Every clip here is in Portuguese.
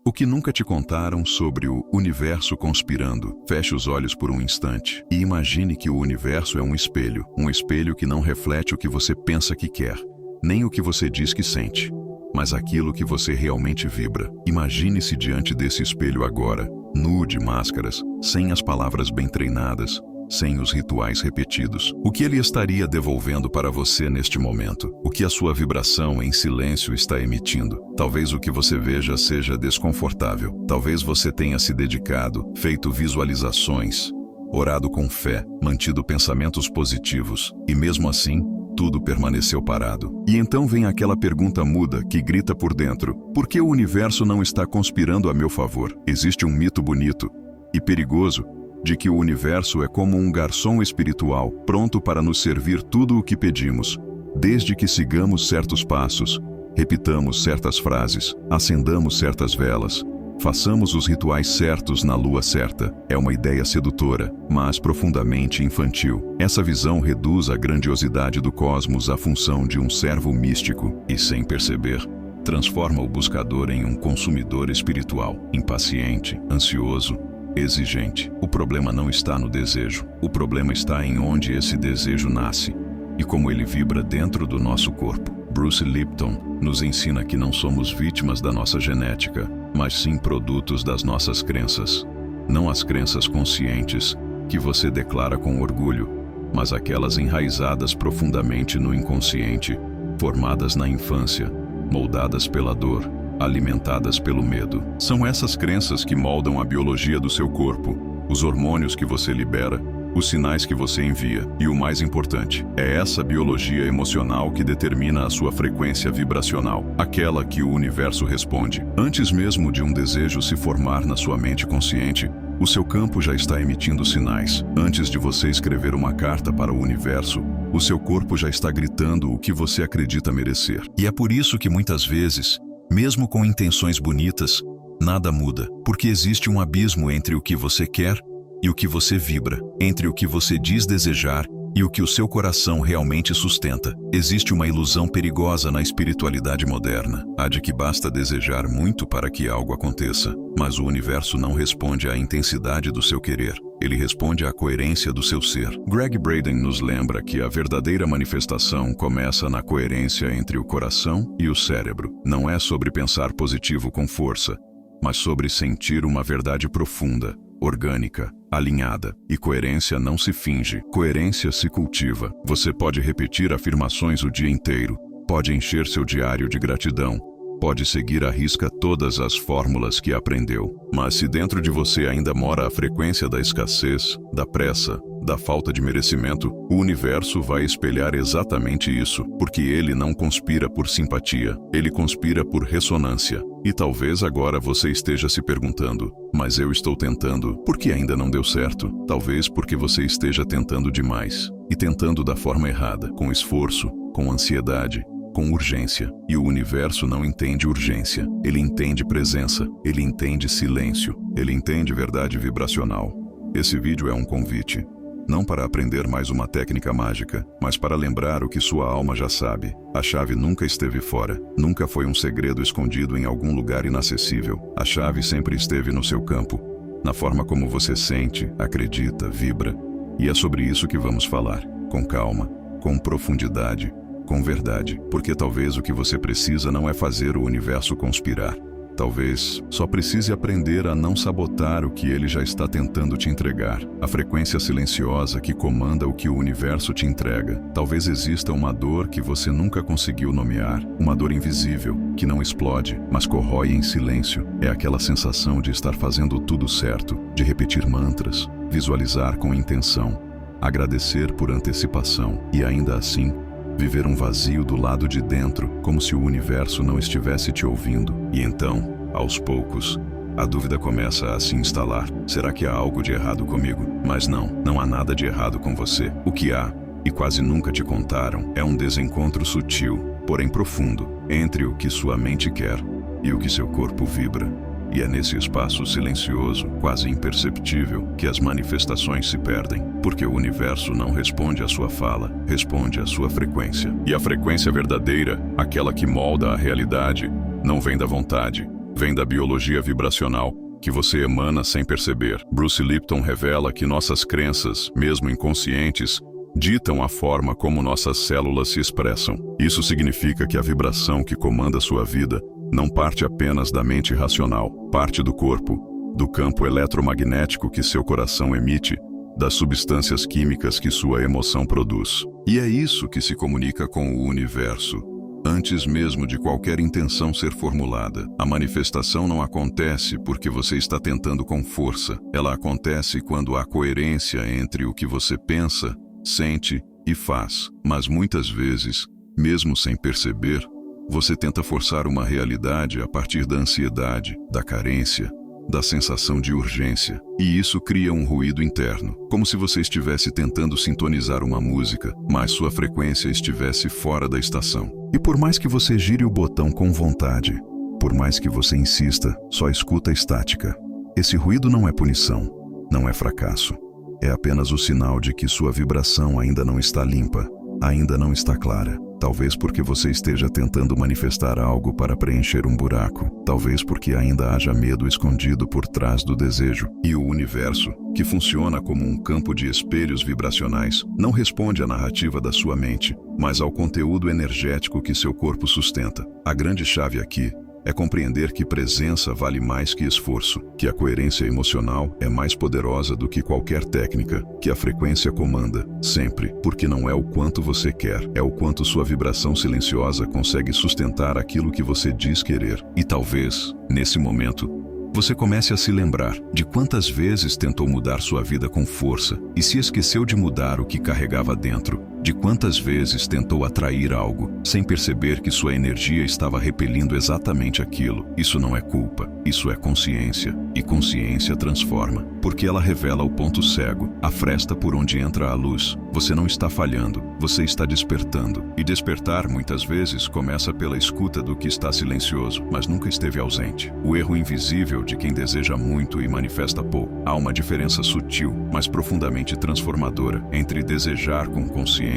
O que nunca te contaram sobre o universo conspirando. Feche os olhos por um instante e imagine que o universo é um espelho que não reflete o que você pensa que quer, nem o que você diz que sente, mas aquilo que você realmente vibra. Imagine-se diante desse espelho agora, nu de máscaras, sem as palavras bem treinadas, sem os rituais repetidos. O que ele estaria devolvendo para você neste momento? O que a sua vibração em silêncio está emitindo? Talvez o que você veja seja desconfortável. Talvez você tenha se dedicado, feito visualizações, orado com fé, mantido pensamentos positivos, e mesmo assim, tudo permaneceu parado. E então vem aquela pergunta muda que grita por dentro: por que o universo não está conspirando a meu favor? Existe um mito bonito e perigoso de que o universo é como um garçom espiritual, pronto para nos servir tudo o que pedimos, desde que sigamos certos passos, repitamos certas frases, acendamos certas velas, façamos os rituais certos na lua certa. É uma ideia sedutora, mas profundamente infantil. Essa visão reduz a grandiosidade do cosmos à função de um servo místico e, sem perceber, transforma o buscador em um consumidor espiritual, impaciente, ansioso, exigente. O problema não está no desejo. O problema está em onde esse desejo nasce e como ele vibra dentro do nosso corpo. Bruce Lipton nos ensina que não somos vítimas da nossa genética, mas sim produtos das nossas crenças. Não as crenças conscientes, que você declara com orgulho, mas aquelas enraizadas profundamente no inconsciente, formadas na infância, moldadas pela dor, alimentadas pelo medo. São essas crenças que moldam a biologia do seu corpo, os hormônios que você libera, os sinais que você envia. E o mais importante, é essa biologia emocional que determina a sua frequência vibracional, aquela que o universo responde. Antes mesmo de um desejo se formar na sua mente consciente, o seu campo já está emitindo sinais. Antes de você escrever uma carta para o universo, o seu corpo já está gritando o que você acredita merecer. E é por isso que muitas vezes, mesmo com intenções bonitas, nada muda, porque existe um abismo entre o que você quer e o que você vibra, entre o que você diz desejar e o que o seu coração realmente sustenta. Existe uma ilusão perigosa na espiritualidade moderna, a de que basta desejar muito para que algo aconteça, mas o universo não responde à intensidade do seu querer, ele responde à coerência do seu ser. Gregg Braden nos lembra que a verdadeira manifestação começa na coerência entre o coração e o cérebro. Não é sobre pensar positivo com força, mas sobre sentir uma verdade profunda, orgânica, alinhada. E coerência não se finge, coerência se cultiva. Você pode repetir afirmações o dia inteiro, pode encher seu diário de gratidão, pode seguir à risca todas as fórmulas que aprendeu. Mas se dentro de você ainda mora a frequência da escassez, da pressa, da falta de merecimento, o universo vai espelhar exatamente isso, porque ele não conspira por simpatia, ele conspira por ressonância. E talvez agora você esteja se perguntando: mas eu estou tentando, por que ainda não deu certo? Talvez porque você esteja tentando demais, e tentando da forma errada, com esforço, com ansiedade, com urgência. E o universo não entende urgência, ele entende presença, ele entende silêncio, ele entende verdade vibracional. Esse vídeo é um convite, não para aprender mais uma técnica mágica, mas para lembrar o que sua alma já sabe. A chave nunca esteve fora, nunca foi um segredo escondido em algum lugar inacessível. A chave sempre esteve no seu campo, na forma como você sente, acredita, vibra. E é sobre isso que vamos falar, com calma, com profundidade, com verdade, porque talvez o que você precisa não é fazer o universo conspirar. Talvez só precise aprender a não sabotar o que ele já está tentando te entregar. A frequência silenciosa que comanda o que o universo te entrega. Talvez exista uma dor que você nunca conseguiu nomear, uma dor invisível, que não explode, mas corrói em silêncio. É aquela sensação de estar fazendo tudo certo, de repetir mantras, visualizar com intenção, agradecer por antecipação e ainda assim, viver um vazio do lado de dentro, como se o universo não estivesse te ouvindo. E então, aos poucos, a dúvida começa a se instalar. Será que há algo de errado comigo? Mas não há nada de errado com você. O que há, e quase nunca te contaram, é um desencontro sutil, porém profundo, entre o que sua mente quer e o que seu corpo vibra. E é nesse espaço silencioso, quase imperceptível, que as manifestações se perdem, porque o universo não responde à sua fala, responde à sua frequência. E a frequência verdadeira, aquela que molda a realidade, não vem da vontade, vem da biologia vibracional, que você emana sem perceber. Bruce Lipton revela que nossas crenças, mesmo inconscientes, ditam a forma como nossas células se expressam. Isso significa que a vibração que comanda sua vida não parte apenas da mente racional, parte do corpo, do campo eletromagnético que seu coração emite, das substâncias químicas que sua emoção produz. E é isso que se comunica com o universo, antes mesmo de qualquer intenção ser formulada. A manifestação não acontece porque você está tentando com força. Ela acontece quando há coerência entre o que você pensa, sente e faz. Mas muitas vezes, mesmo sem perceber, você tenta forçar uma realidade a partir da ansiedade, da carência, da sensação de urgência. E isso cria um ruído interno, como se você estivesse tentando sintonizar uma música, mas sua frequência estivesse fora da estação. E por mais que você gire o botão com vontade, por mais que você insista, só escuta a estática. Esse ruído não é punição, não é fracasso. É apenas o sinal de que sua vibração ainda não está limpa, ainda não está clara. Talvez porque você esteja tentando manifestar algo para preencher um buraco. Talvez porque ainda haja medo escondido por trás do desejo. E o universo, que funciona como um campo de espelhos vibracionais, não responde à narrativa da sua mente, mas ao conteúdo energético que seu corpo sustenta. A grande chave aqui é compreender que presença vale mais que esforço, que a coerência emocional é mais poderosa do que qualquer técnica, que a frequência comanda, sempre, porque não é o quanto você quer, é o quanto sua vibração silenciosa consegue sustentar aquilo que você diz querer. E talvez, nesse momento, você comece a se lembrar de quantas vezes tentou mudar sua vida com força e se esqueceu de mudar o que carregava dentro, de quantas vezes tentou atrair algo, sem perceber que sua energia estava repelindo exatamente aquilo. Isso não é culpa, isso é consciência, e consciência transforma, porque ela revela o ponto cego, a fresta por onde entra a luz. Você não está falhando, você está despertando, e despertar muitas vezes começa pela escuta do que está silencioso, mas nunca esteve ausente. O erro invisível de quem deseja muito e manifesta pouco. Há uma diferença sutil, mas profundamente transformadora, entre desejar com consciência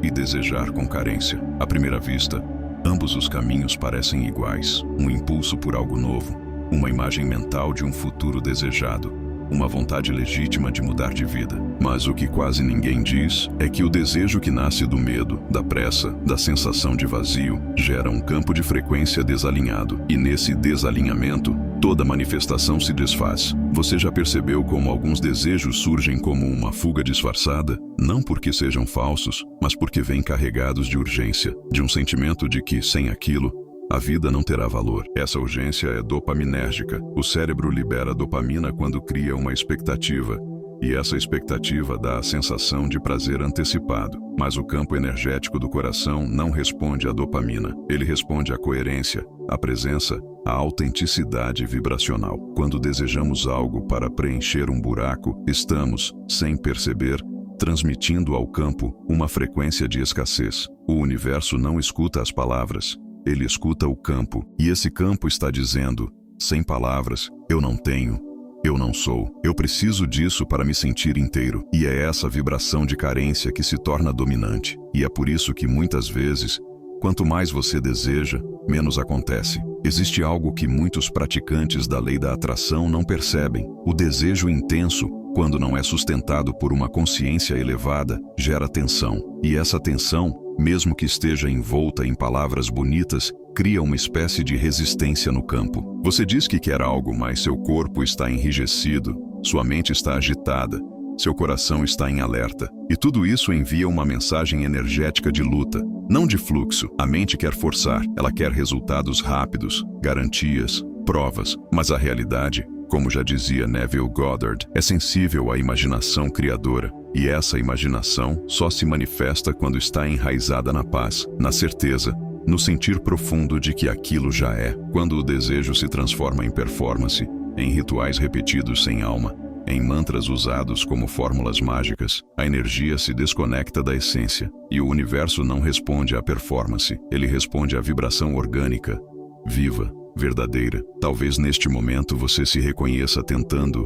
e desejar com carência. À primeira vista, ambos os caminhos parecem iguais. Um impulso por algo novo, uma imagem mental de um futuro desejado, uma vontade legítima de mudar de vida. Mas o que quase ninguém diz é que o desejo que nasce do medo, da pressa, da sensação de vazio, gera um campo de frequência desalinhado. E nesse desalinhamento, toda manifestação se desfaz. Você já percebeu como alguns desejos surgem como uma fuga disfarçada? Não porque sejam falsos, mas porque vêm carregados de urgência, de um sentimento de que, sem aquilo, a vida não terá valor. Essa urgência é dopaminérgica. O cérebro libera dopamina quando cria uma expectativa, e essa expectativa dá a sensação de prazer antecipado. Mas o campo energético do coração não responde à dopamina. Ele responde à coerência, à presença, à autenticidade vibracional. Quando desejamos algo para preencher um buraco, estamos, sem perceber, transmitindo ao campo uma frequência de escassez. O universo não escuta as palavras, ele escuta o campo, e esse campo está dizendo, sem palavras, eu não tenho, eu não sou, eu preciso disso para me sentir inteiro. E é essa vibração de carência que se torna dominante. E é por isso que muitas vezes, quanto mais você deseja, menos acontece. Existe algo que muitos praticantes da lei da atração não percebem. O desejo intenso, quando não é sustentado por uma consciência elevada, gera tensão. E essa tensão, mesmo que esteja envolta em palavras bonitas, cria uma espécie de resistência no campo. Você diz que quer algo, mas seu corpo está enrijecido, sua mente está agitada, seu coração está em alerta. E tudo isso envia uma mensagem energética de luta, não de fluxo. A mente quer forçar, ela quer resultados rápidos, garantias, provas. Mas a realidade, como já dizia Neville Goddard, é sensível à imaginação criadora. E essa imaginação só se manifesta quando está enraizada na paz, na certeza, no sentir profundo de que aquilo já é. Quando o desejo se transforma em performance, em rituais repetidos sem alma, em mantras usados como fórmulas mágicas, a energia se desconecta da essência, e o universo não responde à performance, ele responde à vibração orgânica, viva, verdadeira. Talvez neste momento você se reconheça tentando,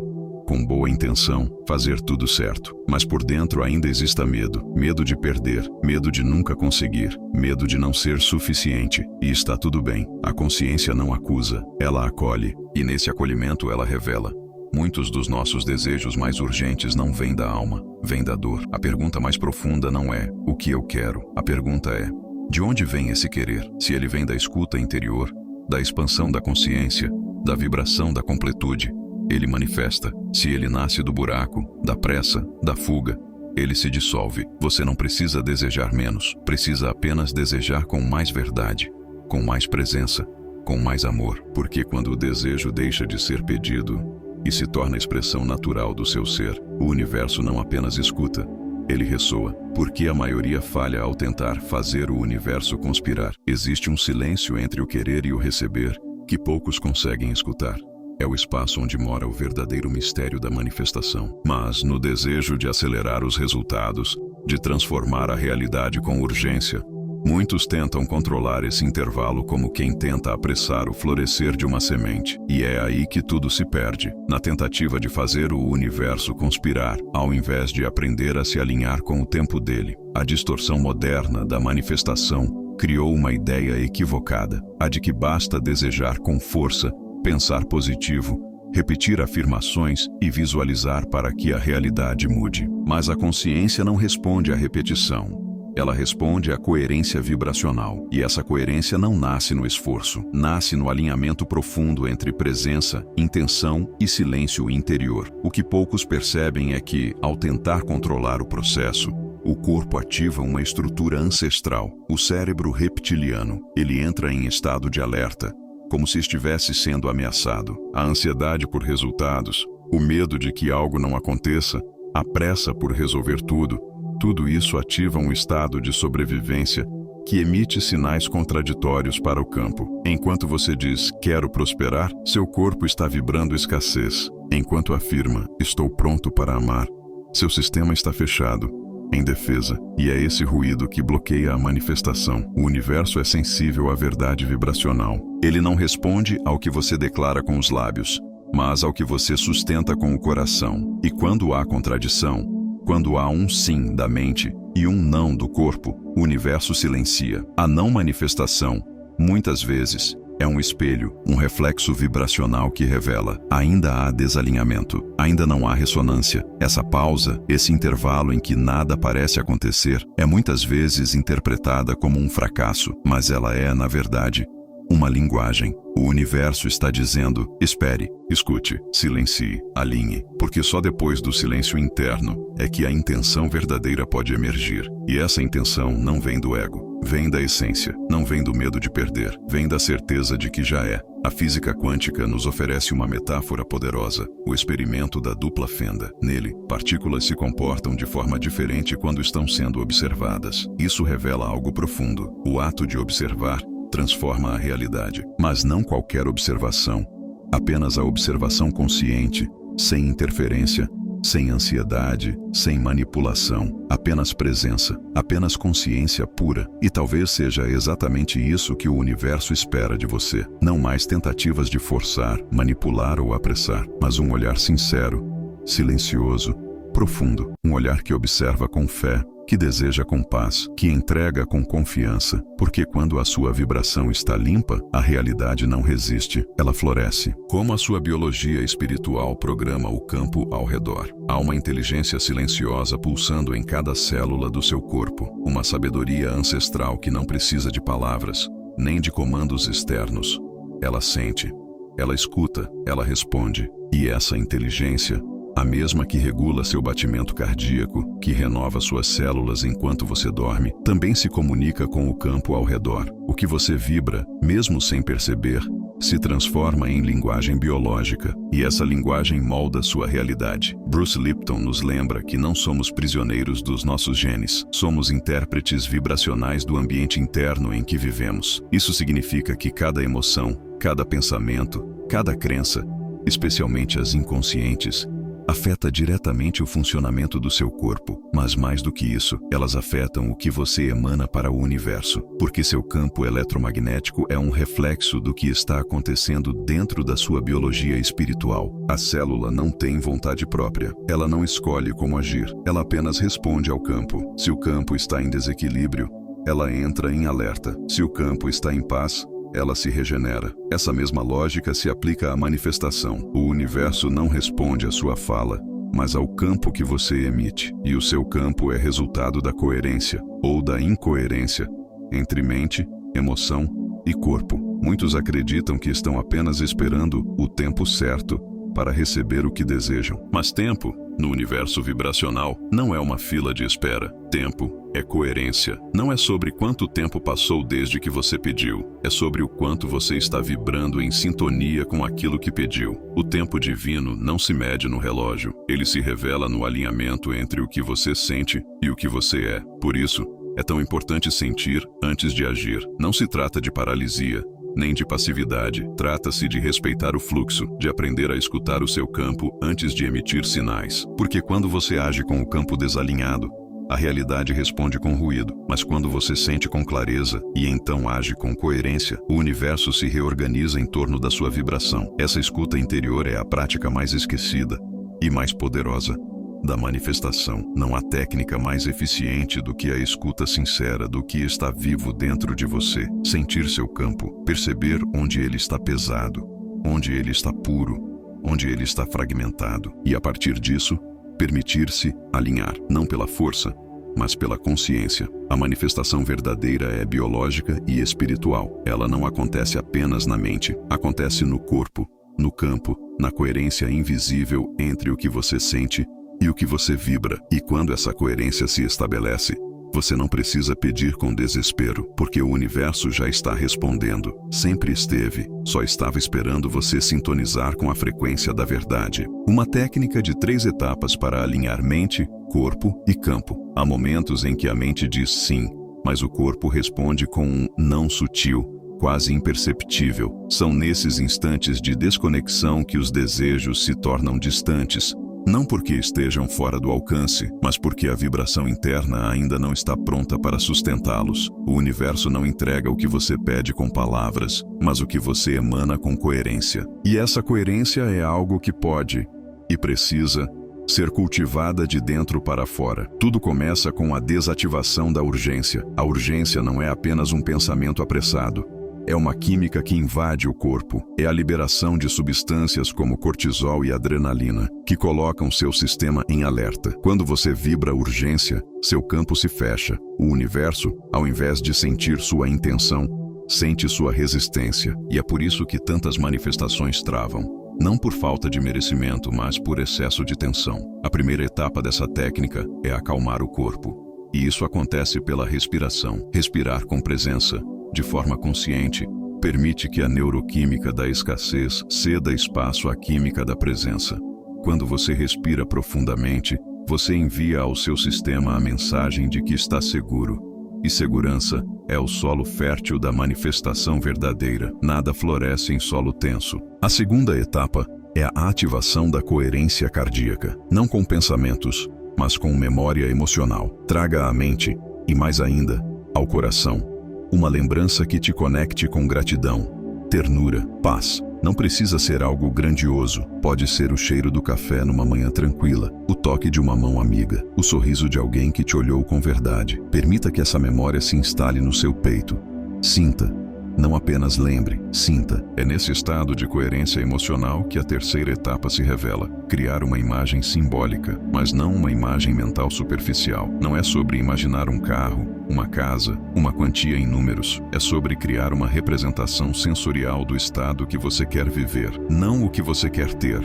com boa intenção, fazer tudo certo, mas por dentro ainda exista medo, medo de perder, medo de nunca conseguir, medo de não ser suficiente. E está tudo bem, a consciência não acusa, ela acolhe, e nesse acolhimento ela revela. Muitos dos nossos desejos mais urgentes não vêm da alma, vêm da dor. A pergunta mais profunda não é o que eu quero, a pergunta é de onde vem esse querer? Se ele vem da escuta interior, da expansão da consciência, da vibração da completude, ele manifesta. Se ele nasce do buraco, da pressa, da fuga, ele se dissolve. Você não precisa desejar menos, precisa apenas desejar com mais verdade, com mais presença, com mais amor. Porque quando o desejo deixa de ser pedido e se torna a expressão natural do seu ser, o universo não apenas escuta, ele ressoa. Porque a maioria falha ao tentar fazer o universo conspirar. Existe um silêncio entre o querer e o receber que poucos conseguem escutar. É o espaço onde mora o verdadeiro mistério da manifestação. Mas no desejo de acelerar os resultados, de transformar a realidade com urgência, muitos tentam controlar esse intervalo como quem tenta apressar o florescer de uma semente. E é aí que tudo se perde, na tentativa de fazer o universo conspirar, ao invés de aprender a se alinhar com o tempo dele. A distorção moderna da manifestação criou uma ideia equivocada, a de que basta desejar com força, pensar positivo, repetir afirmações e visualizar para que a realidade mude. Mas a consciência não responde à repetição. Ela responde à coerência vibracional. E essa coerência não nasce no esforço, nasce no alinhamento profundo entre presença, intenção e silêncio interior. O que poucos percebem é que, ao tentar controlar o processo, o corpo ativa uma estrutura ancestral, o cérebro reptiliano. Ele entra em estado de alerta, como se estivesse sendo ameaçado. A ansiedade por resultados, o medo de que algo não aconteça, a pressa por resolver tudo isso ativa um estado de sobrevivência que emite sinais contraditórios para o campo. Enquanto você diz, quero prosperar, seu corpo está vibrando escassez. Enquanto afirma, estou pronto para amar, seu sistema está fechado, em defesa, e é esse ruído que bloqueia a manifestação. O universo é sensível à verdade vibracional. Ele não responde ao que você declara com os lábios, mas ao que você sustenta com o coração. E quando há contradição, quando há um sim da mente e um não do corpo, o universo silencia. A não manifestação, muitas vezes, é um espelho, um reflexo vibracional que revela: ainda há desalinhamento, ainda não há ressonância. Essa pausa, esse intervalo em que nada parece acontecer, é muitas vezes interpretada como um fracasso, mas ela é, na verdade, uma linguagem. O universo está dizendo: espere, escute, silencie, alinhe, porque só depois do silêncio interno é que a intenção verdadeira pode emergir. E essa intenção não vem do ego, vem da essência, não vem do medo de perder, vem da certeza de que já é. A física quântica nos oferece uma metáfora poderosa, o experimento da dupla fenda. Nele, partículas se comportam de forma diferente quando estão sendo observadas. Isso revela algo profundo. O ato de observar transforma a realidade, mas não qualquer observação, apenas a observação consciente, sem interferência, sem ansiedade, sem manipulação, apenas presença, apenas consciência pura. E talvez seja exatamente isso que o universo espera de você. Não mais tentativas de forçar, manipular ou apressar, mas um olhar sincero, silencioso, profundo, um olhar que observa com fé, que deseja com paz, que entrega com confiança, porque quando a sua vibração está limpa, a realidade não resiste, ela floresce. Como a sua biologia espiritual programa o campo ao redor. Há uma inteligência silenciosa pulsando em cada célula do seu corpo, uma sabedoria ancestral que não precisa de palavras, nem de comandos externos. Ela sente, ela escuta, ela responde. E essa inteligência, a mesma que regula seu batimento cardíaco, que renova suas células enquanto você dorme, também se comunica com o campo ao redor. O que você vibra, mesmo sem perceber, se transforma em linguagem biológica, e essa linguagem molda sua realidade. Bruce Lipton nos lembra que não somos prisioneiros dos nossos genes, somos intérpretes vibracionais do ambiente interno em que vivemos. Isso significa que cada emoção, cada pensamento, cada crença, especialmente as inconscientes, afeta diretamente o funcionamento do seu corpo, mas mais do que isso, elas afetam o que você emana para o universo, porque seu campo eletromagnético é um reflexo do que está acontecendo dentro da sua biologia espiritual. A célula não tem vontade própria, ela não escolhe como agir, ela apenas responde ao campo. Se o campo está em desequilíbrio, ela entra em alerta. Se o campo está em paz, ela se regenera. Essa mesma lógica se aplica à manifestação. O universo não responde à sua fala, mas ao campo que você emite. E o seu campo é resultado da coerência, ou da incoerência, entre mente, emoção e corpo. Muitos acreditam que estão apenas esperando o tempo certo para receber o que desejam. Mas tempo, no universo vibracional, não é uma fila de espera. Tempo é coerência. Não é sobre quanto tempo passou desde que você pediu. É sobre o quanto você está vibrando em sintonia com aquilo que pediu. O tempo divino não se mede no relógio. Ele se revela no alinhamento entre o que você sente e o que você é. Por isso, é tão importante sentir antes de agir. Não se trata de paralisia, nem de passividade. Trata-se de respeitar o fluxo, de aprender a escutar o seu campo antes de emitir sinais. Porque quando você age com o campo desalinhado, a realidade responde com ruído. Mas quando você sente com clareza e então age com coerência, o universo se reorganiza em torno da sua vibração. Essa escuta interior é a prática mais esquecida e mais poderosa da manifestação. Não há técnica mais eficiente do que a escuta sincera do que está vivo dentro de você. Sentir seu campo, perceber onde ele está pesado, onde ele está puro, onde ele está fragmentado. E a partir disso, permitir-se alinhar, não pela força, mas pela consciência. A manifestação verdadeira é biológica e espiritual. Ela não acontece apenas na mente, acontece no corpo, no campo, na coerência invisível entre o que você sente e o que você vibra. E quando essa coerência se estabelece, você não precisa pedir com desespero, porque o universo já está respondendo. Sempre esteve, só estava esperando você sintonizar com a frequência da verdade. Uma técnica de 3 etapas para alinhar mente, corpo e campo. Há momentos em que a mente diz sim, mas o corpo responde com um não sutil, quase imperceptível. São nesses instantes de desconexão que os desejos se tornam distantes. Não porque estejam fora do alcance, mas porque a vibração interna ainda não está pronta para sustentá-los. O universo não entrega o que você pede com palavras, mas o que você emana com coerência. E essa coerência é algo que pode, e precisa, ser cultivada de dentro para fora. Tudo começa com a desativação da urgência. A urgência não é apenas um pensamento apressado. É uma química que invade o corpo. É a liberação de substâncias como cortisol e adrenalina, que colocam seu sistema em alerta. Quando você vibra urgência, seu campo se fecha. O universo, ao invés de sentir sua intenção, sente sua resistência. E é por isso que tantas manifestações travam. Não por falta de merecimento, mas por excesso de tensão. A primeira etapa dessa técnica é acalmar o corpo. E isso acontece pela respiração. Respirar com presença, de forma consciente, permite que a neuroquímica da escassez ceda espaço à química da presença. Quando você respira profundamente, você envia ao seu sistema a mensagem de que está seguro. E segurança é o solo fértil da manifestação verdadeira. Nada floresce em solo tenso. A segunda etapa é a ativação da coerência cardíaca. Não com pensamentos, mas com memória emocional. Traga à mente, e mais ainda, ao coração, uma lembrança que te conecte com gratidão, ternura, paz. Não precisa ser algo grandioso. Pode ser o cheiro do café numa manhã tranquila, o toque de uma mão amiga, o sorriso de alguém que te olhou com verdade. Permita que essa memória se instale no seu peito. Sinta. Não apenas lembre, sinta. É nesse estado de coerência emocional que a terceira etapa se revela. Criar uma imagem simbólica, mas não uma imagem mental superficial. Não é sobre imaginar um carro, uma casa, uma quantia em números. É sobre criar uma representação sensorial do estado que você quer viver. Não o que você quer ter,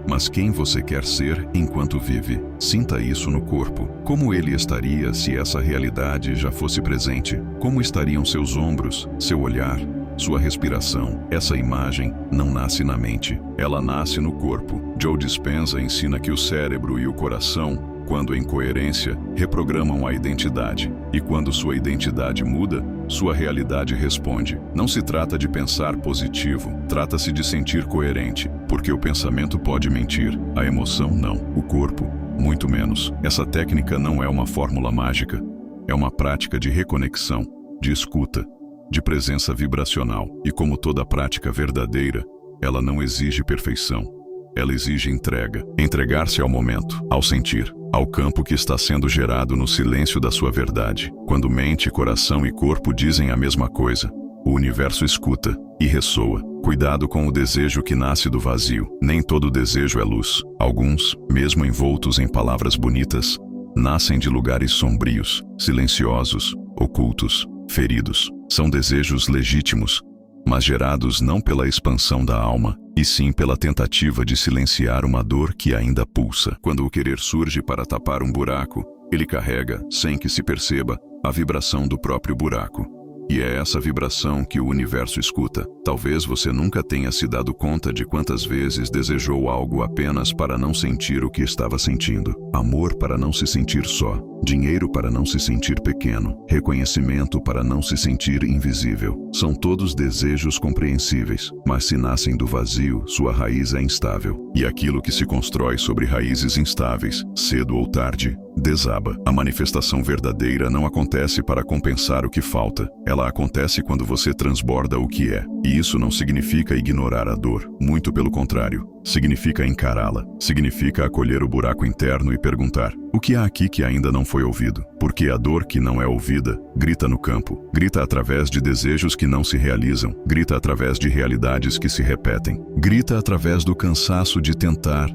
mas quem você quer ser enquanto vive. Sinta isso no corpo. Como ele estaria se essa realidade já fosse presente? Como estariam seus ombros, seu olhar, sua respiração? Essa imagem não nasce na mente, ela nasce no corpo. Joe Dispenza ensina que o cérebro e o coração, quando em coerência, reprogramam a identidade. E quando sua identidade muda, sua realidade responde. Não se trata de pensar positivo, trata-se de sentir coerente, porque o pensamento pode mentir, a emoção não, o corpo, muito menos. Essa técnica não é uma fórmula mágica, é uma prática de reconexão, de escuta, de presença vibracional. E como toda prática verdadeira, ela não exige perfeição. Ela exige entrega. Entregar-se ao momento, ao sentir, ao campo que está sendo gerado no silêncio da sua verdade. Quando mente, coração e corpo dizem a mesma coisa, o universo escuta e ressoa. Cuidado com o desejo que nasce do vazio. Nem todo desejo é luz. Alguns, mesmo envoltos em palavras bonitas, nascem de lugares sombrios, silenciosos, ocultos, feridos. São desejos legítimos, mas gerados não pela expansão da alma, e sim pela tentativa de silenciar uma dor que ainda pulsa. Quando o querer surge para tapar um buraco, ele carrega, sem que se perceba, a vibração do próprio buraco. E é essa vibração que o universo escuta. Talvez você nunca tenha se dado conta de quantas vezes desejou algo apenas para não sentir o que estava sentindo. Amor para não se sentir só. Dinheiro para não se sentir pequeno. Reconhecimento para não se sentir invisível. São todos desejos compreensíveis, mas se nascem do vazio, sua raiz é instável. E aquilo que se constrói sobre raízes instáveis, cedo ou tarde, desaba. A manifestação verdadeira não acontece para compensar o que falta. Ela acontece quando você transborda o que é. E isso não significa ignorar a dor. Muito pelo contrário. Significa encará-la. Significa acolher o buraco interno e perguntar: o que há aqui que ainda não foi ouvido? Porque a dor que não é ouvida grita no campo. Grita através de desejos que não se realizam. Grita através de realidades que se repetem. Grita através do cansaço de tentar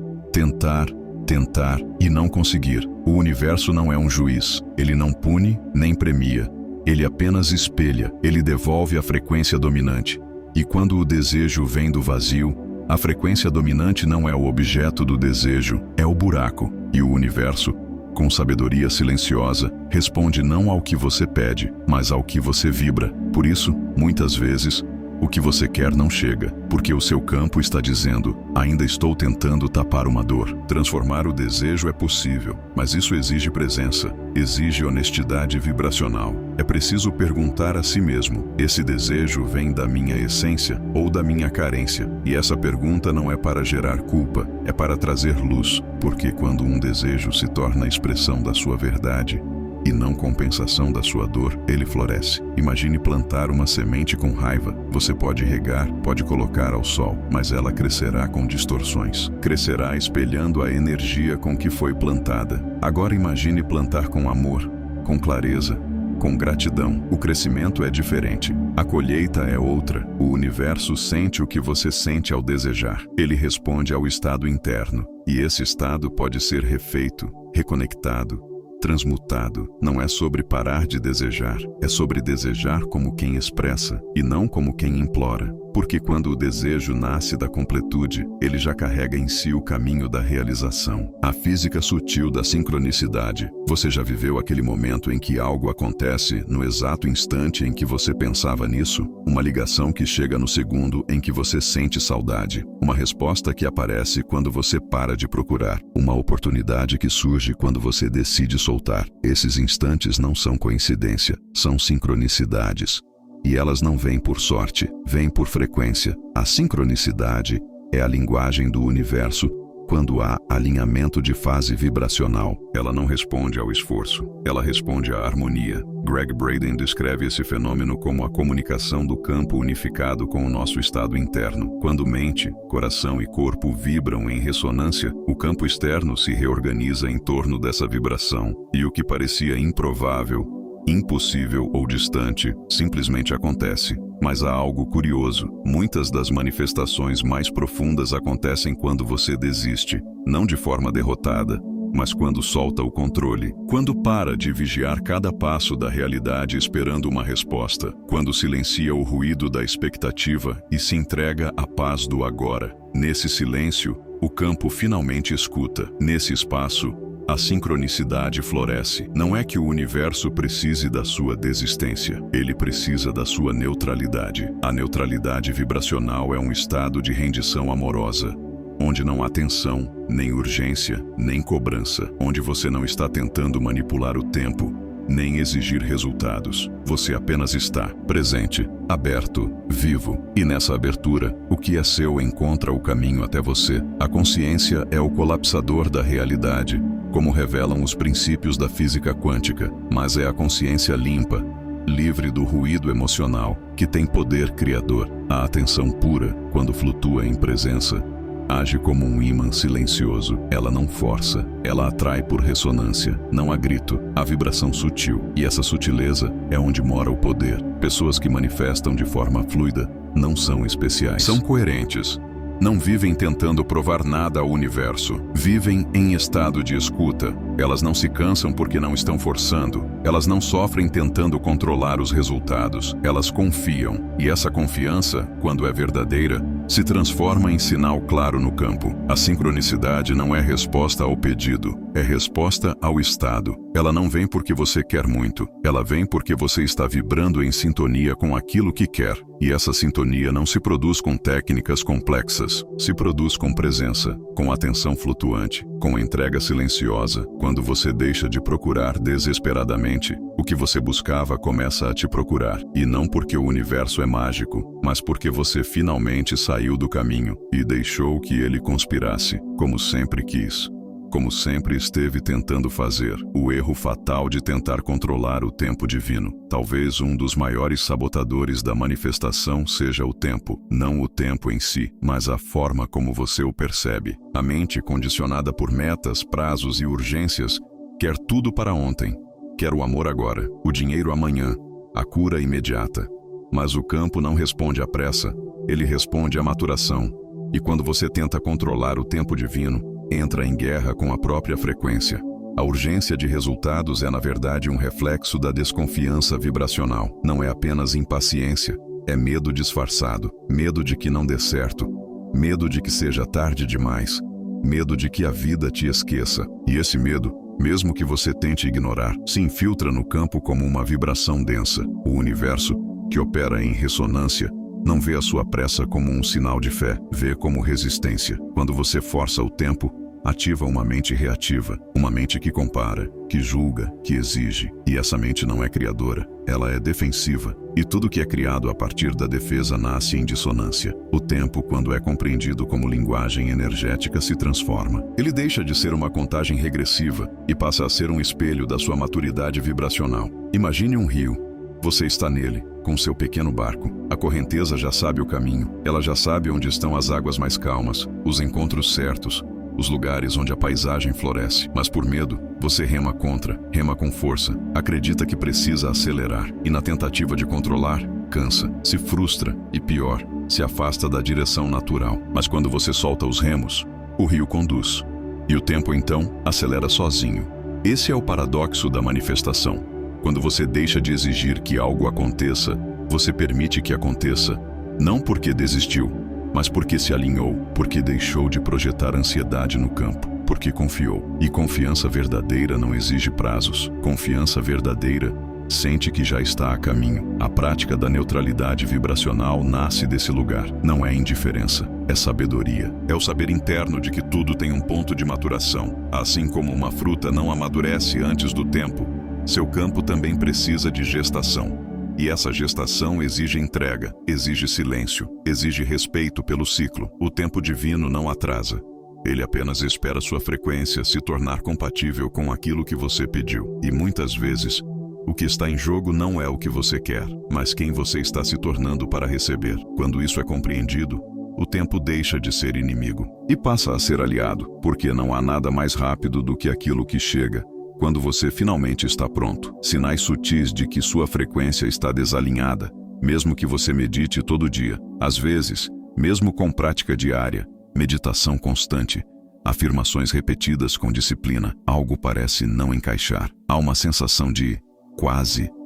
e não conseguir. O universo não é um juiz. Ele não pune nem premia. Ele apenas espelha. Ele devolve a frequência dominante. E quando o desejo vem do vazio, a frequência dominante não é o objeto do desejo, é o buraco. E o universo, com sabedoria silenciosa, responde não ao que você pede, mas ao que você vibra. Por isso, muitas vezes, o que você quer não chega, porque o seu campo está dizendo: ainda estou tentando tapar uma dor. Transformar o desejo é possível, mas isso exige presença, exige honestidade vibracional. É preciso perguntar a si mesmo: esse desejo vem da minha essência ou da minha carência? E essa pergunta não é para gerar culpa, é para trazer luz, porque quando um desejo se torna a expressão da sua verdade, e não compensação da sua dor, ele floresce. Imagine plantar uma semente com raiva. Você pode regar, pode colocar ao sol, mas ela crescerá com distorções. Crescerá espelhando a energia com que foi plantada. Agora imagine plantar com amor, com clareza, com gratidão. O crescimento é diferente. A colheita é outra. O universo sente o que você sente ao desejar. Ele responde ao estado interno. E esse estado pode ser refeito, reconectado, transmutado. Não é sobre parar de desejar, é sobre desejar como quem expressa e não como quem implora. Porque quando o desejo nasce da completude, ele já carrega em si o caminho da realização. A física sutil da sincronicidade. Você já viveu aquele momento em que algo acontece no exato instante em que você pensava nisso? Uma ligação que chega no segundo em que você sente saudade. Uma resposta que aparece quando você para de procurar. Uma oportunidade que surge quando você decide soltar. Esses instantes não são coincidência, são sincronicidades. E elas não vêm por sorte, vêm por frequência. A sincronicidade é a linguagem do universo quando há alinhamento de fase vibracional. Ela não responde ao esforço, ela responde à harmonia. Greg Braden descreve esse fenômeno como a comunicação do campo unificado com o nosso estado interno. Quando mente, coração e corpo vibram em ressonância, o campo externo se reorganiza em torno dessa vibração, e o que parecia improvável, impossível ou distante, simplesmente acontece. Mas há algo curioso. Muitas das manifestações mais profundas acontecem quando você desiste, não de forma derrotada, mas quando solta o controle. Quando para de vigiar cada passo da realidade esperando uma resposta. Quando silencia o ruído da expectativa e se entrega à paz do agora. Nesse silêncio, o campo finalmente escuta. Nesse espaço, a sincronicidade floresce. Não é que o universo precise da sua desistência. Ele precisa da sua neutralidade. A neutralidade vibracional é um estado de rendição amorosa, onde não há tensão, nem urgência, nem cobrança. Onde você não está tentando manipular o tempo, nem exigir resultados. Você apenas está presente, aberto, vivo. E nessa abertura, o que é seu encontra o caminho até você. A consciência é o colapsador da realidade, como revelam os princípios da física quântica, mas é a consciência limpa, livre do ruído emocional, que tem poder criador. A atenção pura, quando flutua em presença, age como um ímã silencioso. Ela não força, ela atrai por ressonância, não há grito, há vibração sutil. E essa sutileza é onde mora o poder. Pessoas que manifestam de forma fluida não são especiais. São coerentes. Não vivem tentando provar nada ao universo. Vivem em estado de escuta. Elas não se cansam porque não estão forçando. Elas não sofrem tentando controlar os resultados. Elas confiam. E essa confiança, quando é verdadeira, se transforma em sinal claro no campo. A sincronicidade não é resposta ao pedido, é resposta ao estado. Ela não vem porque você quer muito. Ela vem porque você está vibrando em sintonia com aquilo que quer. E essa sintonia não se produz com técnicas complexas. Se produz com presença, com atenção flutuante, com entrega silenciosa. Quando você deixa de procurar desesperadamente, o que você buscava começa a te procurar. E não porque o universo é mágico, mas porque você finalmente saiu do caminho e deixou que ele conspirasse, como sempre quis. Como sempre esteve tentando fazer, o erro fatal de tentar controlar o tempo divino. Talvez um dos maiores sabotadores da manifestação seja o tempo, não o tempo em si, mas a forma como você o percebe. A mente, condicionada por metas, prazos e urgências, quer tudo para ontem. Quer o amor agora, o dinheiro amanhã, a cura imediata. Mas o campo não responde à pressa, ele responde à maturação. E quando você tenta controlar o tempo divino, entra em guerra com a própria frequência. A urgência de resultados é, na verdade, um reflexo da desconfiança vibracional. Não é apenas impaciência, é medo disfarçado. Medo de que não dê certo. Medo de que seja tarde demais. Medo de que a vida te esqueça. E esse medo, mesmo que você tente ignorar, se infiltra no campo como uma vibração densa. O universo, que opera em ressonância, não vê a sua pressa como um sinal de fé, vê como resistência. Quando você força o tempo, ativa uma mente reativa, uma mente que compara, que julga, que exige. E essa mente não é criadora, ela é defensiva. E tudo que é criado a partir da defesa nasce em dissonância. O tempo, quando é compreendido como linguagem energética, se transforma. Ele deixa de ser uma contagem regressiva e passa a ser um espelho da sua maturidade vibracional. Imagine um rio. Você está nele, com seu pequeno barco. A correnteza já sabe o caminho. Ela já sabe onde estão as águas mais calmas, os encontros certos, os lugares onde a paisagem floresce. Mas por medo, você rema contra, rema com força, acredita que precisa acelerar. E na tentativa de controlar, cansa, se frustra e, pior, se afasta da direção natural. Mas quando você solta os remos, o rio conduz. E o tempo, então, acelera sozinho. Esse é o paradoxo da manifestação. Quando você deixa de exigir que algo aconteça, você permite que aconteça, não porque desistiu, mas porque se alinhou, porque deixou de projetar ansiedade no campo, porque confiou. E confiança verdadeira não exige prazos. Confiança verdadeira sente que já está a caminho. A prática da neutralidade vibracional nasce desse lugar. Não é indiferença, é sabedoria. É o saber interno de que tudo tem um ponto de maturação. Assim como uma fruta não amadurece antes do tempo, seu campo também precisa de gestação. E essa gestação exige entrega, exige silêncio, exige respeito pelo ciclo. O tempo divino não atrasa. Ele apenas espera sua frequência se tornar compatível com aquilo que você pediu. E muitas vezes, o que está em jogo não é o que você quer, mas quem você está se tornando para receber. Quando isso é compreendido, o tempo deixa de ser inimigo e passa a ser aliado, porque não há nada mais rápido do que aquilo que chega quando você finalmente está pronto. Sinais sutis de que sua frequência está desalinhada, mesmo que você medite todo dia. Às vezes, mesmo com prática diária, meditação constante, afirmações repetidas com disciplina, algo parece não encaixar. Há uma sensação de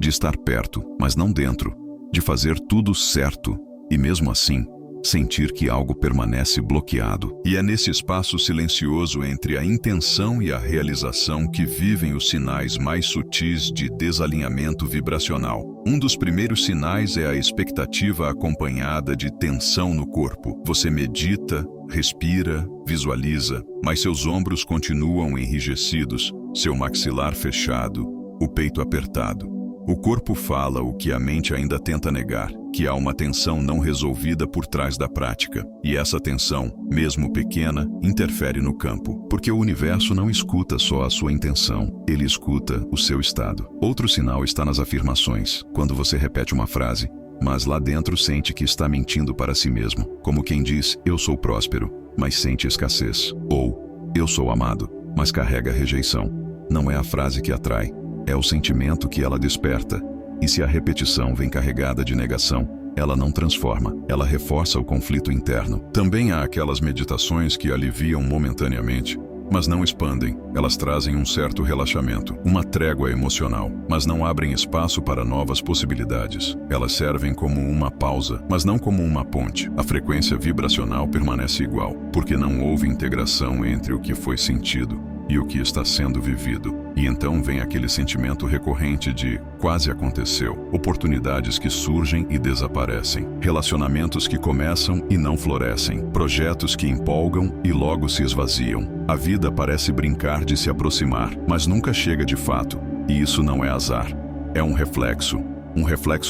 estar perto, mas não dentro, de fazer tudo certo, e mesmo assim, sentir que algo permanece bloqueado. E é nesse espaço silencioso entre a intenção e a realização que vivem os sinais mais sutis de desalinhamento vibracional. Um dos primeiros sinais é a expectativa acompanhada de tensão no corpo. Você medita, respira, visualiza, mas seus ombros continuam enrijecidos, seu maxilar fechado, o peito apertado. O corpo fala o que a mente ainda tenta negar, que há uma tensão não resolvida por trás da prática. E essa tensão, mesmo pequena, interfere no campo, porque o universo não escuta só a sua intenção, ele escuta o seu estado. Outro sinal está nas afirmações. Quando você repete uma frase, mas lá dentro sente que está mentindo para si mesmo, como quem diz, eu sou próspero, mas sente escassez. Ou, eu sou amado, mas carrega rejeição. Não é a frase que atrai, é o sentimento que ela desperta. E se a repetição vem carregada de negação, ela não transforma, ela reforça o conflito interno. Também há aquelas meditações que aliviam momentaneamente, mas não expandem. Elas trazem um certo relaxamento, uma trégua emocional, mas não abrem espaço para novas possibilidades. Elas servem como uma pausa, mas não como uma ponte. A frequência vibracional permanece igual, porque não houve integração entre o que foi sentido e o que está sendo vivido. E então vem aquele sentimento recorrente de quase aconteceu, oportunidades que surgem e desaparecem, relacionamentos que começam e não florescem, projetos que empolgam e logo se esvaziam. A vida parece brincar de se aproximar, mas nunca chega de fato. E isso não é azar, é um reflexo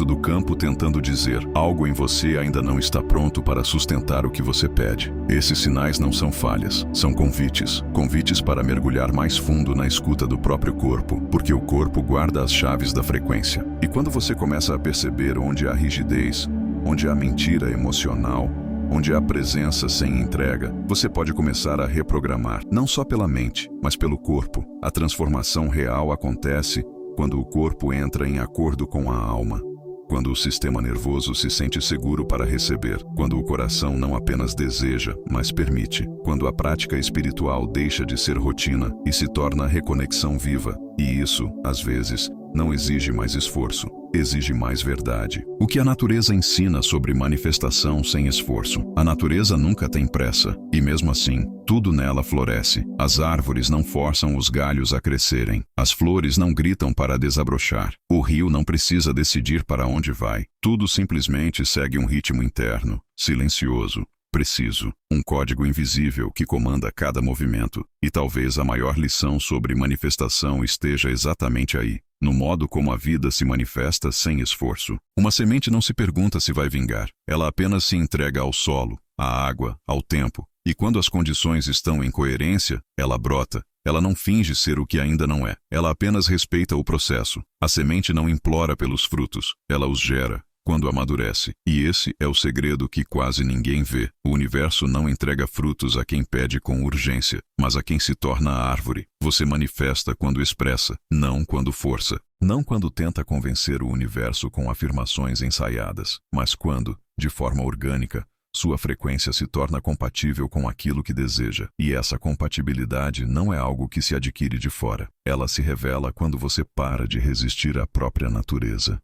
do campo tentando dizer algo em você ainda não está pronto para sustentar o que você pede. Esses sinais não são falhas, são convites para mergulhar mais fundo na escuta do próprio corpo, porque o corpo guarda as chaves da frequência. E quando você começa a perceber onde há rigidez, onde há mentira emocional, onde há presença sem entrega, você pode começar a reprogramar, não só pela mente, mas pelo corpo. A transformação real acontece quando o corpo entra em acordo com a alma, quando o sistema nervoso se sente seguro para receber, quando o coração não apenas deseja, mas permite, quando a prática espiritual deixa de ser rotina e se torna reconexão viva. E isso, às vezes, não exige mais esforço, exige mais verdade. O que a natureza ensina sobre manifestação sem esforço? A natureza nunca tem pressa, e mesmo assim, tudo nela floresce. As árvores não forçam os galhos a crescerem. As flores não gritam para desabrochar. O rio não precisa decidir para onde vai. Tudo simplesmente segue um ritmo interno, silencioso, preciso, um código invisível que comanda cada movimento. E talvez a maior lição sobre manifestação esteja exatamente aí, no modo como a vida se manifesta sem esforço. Uma semente não se pergunta se vai vingar, ela apenas se entrega ao solo, à água, ao tempo. E quando as condições estão em coerência, ela brota. Ela não finge ser o que ainda não é, ela apenas respeita o processo. A semente não implora pelos frutos, ela os gera quando amadurece. E esse é o segredo que quase ninguém vê. O universo não entrega frutos a quem pede com urgência, mas a quem se torna árvore. Você manifesta quando expressa, não quando força. Não quando tenta convencer o universo com afirmações ensaiadas, mas quando, de forma orgânica, sua frequência se torna compatível com aquilo que deseja. E essa compatibilidade não é algo que se adquire de fora. Ela se revela quando você para de resistir à própria natureza.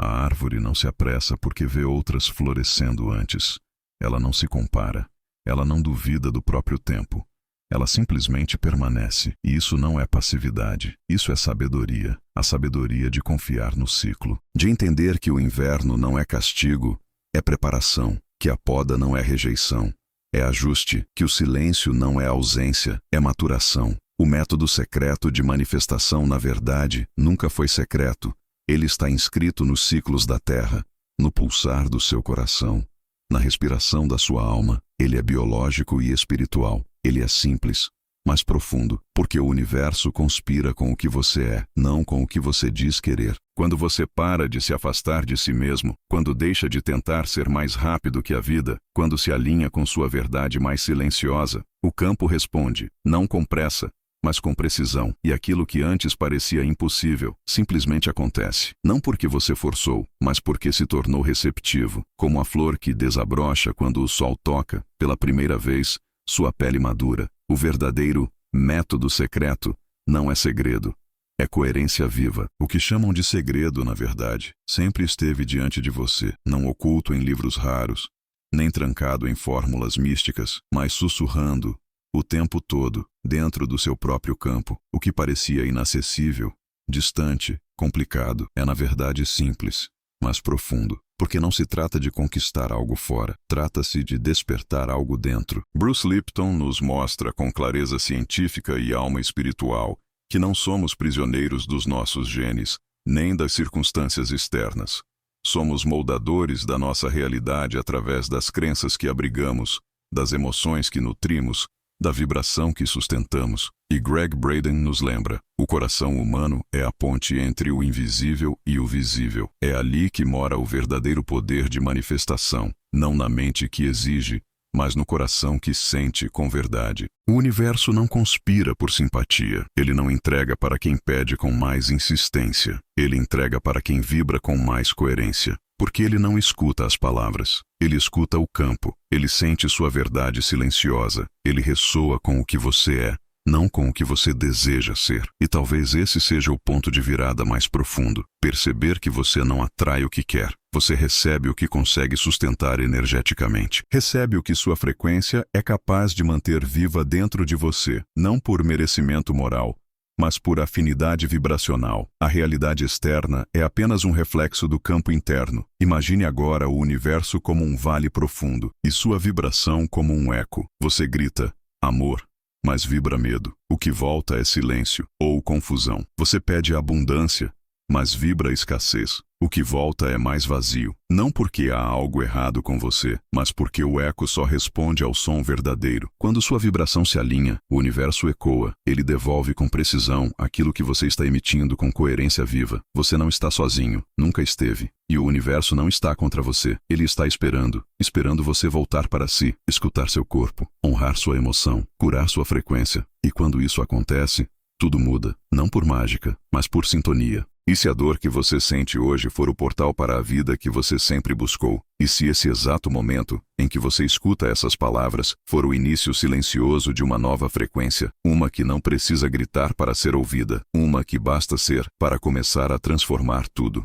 A árvore não se apressa porque vê outras florescendo antes. Ela não se compara. Ela não duvida do próprio tempo. Ela simplesmente permanece. E isso não é passividade. Isso é sabedoria. A sabedoria de confiar no ciclo. De entender que o inverno não é castigo, é preparação. Que a poda não é rejeição, é ajuste. Que o silêncio não é ausência, é maturação. O método secreto de manifestação, na verdade, nunca foi secreto. Ele está inscrito nos ciclos da terra, no pulsar do seu coração, na respiração da sua alma. Ele é biológico e espiritual. Ele é simples, mas profundo, porque o universo conspira com o que você é, não com o que você diz querer. Quando você para de se afastar de si mesmo, quando deixa de tentar ser mais rápido que a vida, quando se alinha com sua verdade mais silenciosa, o campo responde, não com pressa, mas com precisão. E aquilo que antes parecia impossível, simplesmente acontece. Não porque você forçou, mas porque se tornou receptivo, como a flor que desabrocha quando o sol toca, pela primeira vez, sua pele madura. O verdadeiro método secreto não é segredo, é coerência viva. O que chamam de segredo, na verdade, sempre esteve diante de você, não oculto em livros raros, nem trancado em fórmulas místicas, mas sussurrando, o tempo todo, dentro do seu próprio campo. O que parecia inacessível, distante, complicado, é na verdade simples, mas profundo. Porque não se trata de conquistar algo fora, trata-se de despertar algo dentro. Bruce Lipton nos mostra com clareza científica e alma espiritual que não somos prisioneiros dos nossos genes, nem das circunstâncias externas. Somos moldadores da nossa realidade através das crenças que abrigamos, das emoções que nutrimos, da vibração que sustentamos. E Gregg Braden nos lembra: o coração humano é a ponte entre o invisível e o visível. É ali que mora o verdadeiro poder de manifestação, não na mente que exige, mas no coração que sente com verdade. O universo não conspira por simpatia. Ele não entrega para quem pede com mais insistência. Ele entrega para quem vibra com mais coerência. Porque ele não escuta as palavras. Ele escuta o campo. Ele sente sua verdade silenciosa. Ele ressoa com o que você é, não com o que você deseja ser. E talvez esse seja o ponto de virada mais profundo. Perceber que você não atrai o que quer. Você recebe o que consegue sustentar energeticamente. Recebe o que sua frequência é capaz de manter viva dentro de você, não por merecimento moral, mas por afinidade vibracional. A realidade externa é apenas um reflexo do campo interno. Imagine agora o universo como um vale profundo, e sua vibração como um eco. Você grita, amor, mas vibra medo. O que volta é silêncio ou confusão. Você pede abundância, mas vibra escassez. O que volta é mais vazio. Não porque há algo errado com você, mas porque o eco só responde ao som verdadeiro. Quando sua vibração se alinha, o universo ecoa. Ele devolve com precisão aquilo que você está emitindo com coerência viva. Você não está sozinho, nunca esteve. E o universo não está contra você. Ele está esperando você voltar para si, escutar seu corpo, honrar sua emoção, curar sua frequência. E quando isso acontece, tudo muda, não por mágica, mas por sintonia. E se a dor que você sente hoje for o portal para a vida que você sempre buscou? E se esse exato momento, em que você escuta essas palavras, for o início silencioso de uma nova frequência, uma que não precisa gritar para ser ouvida, uma que basta ser para começar a transformar tudo?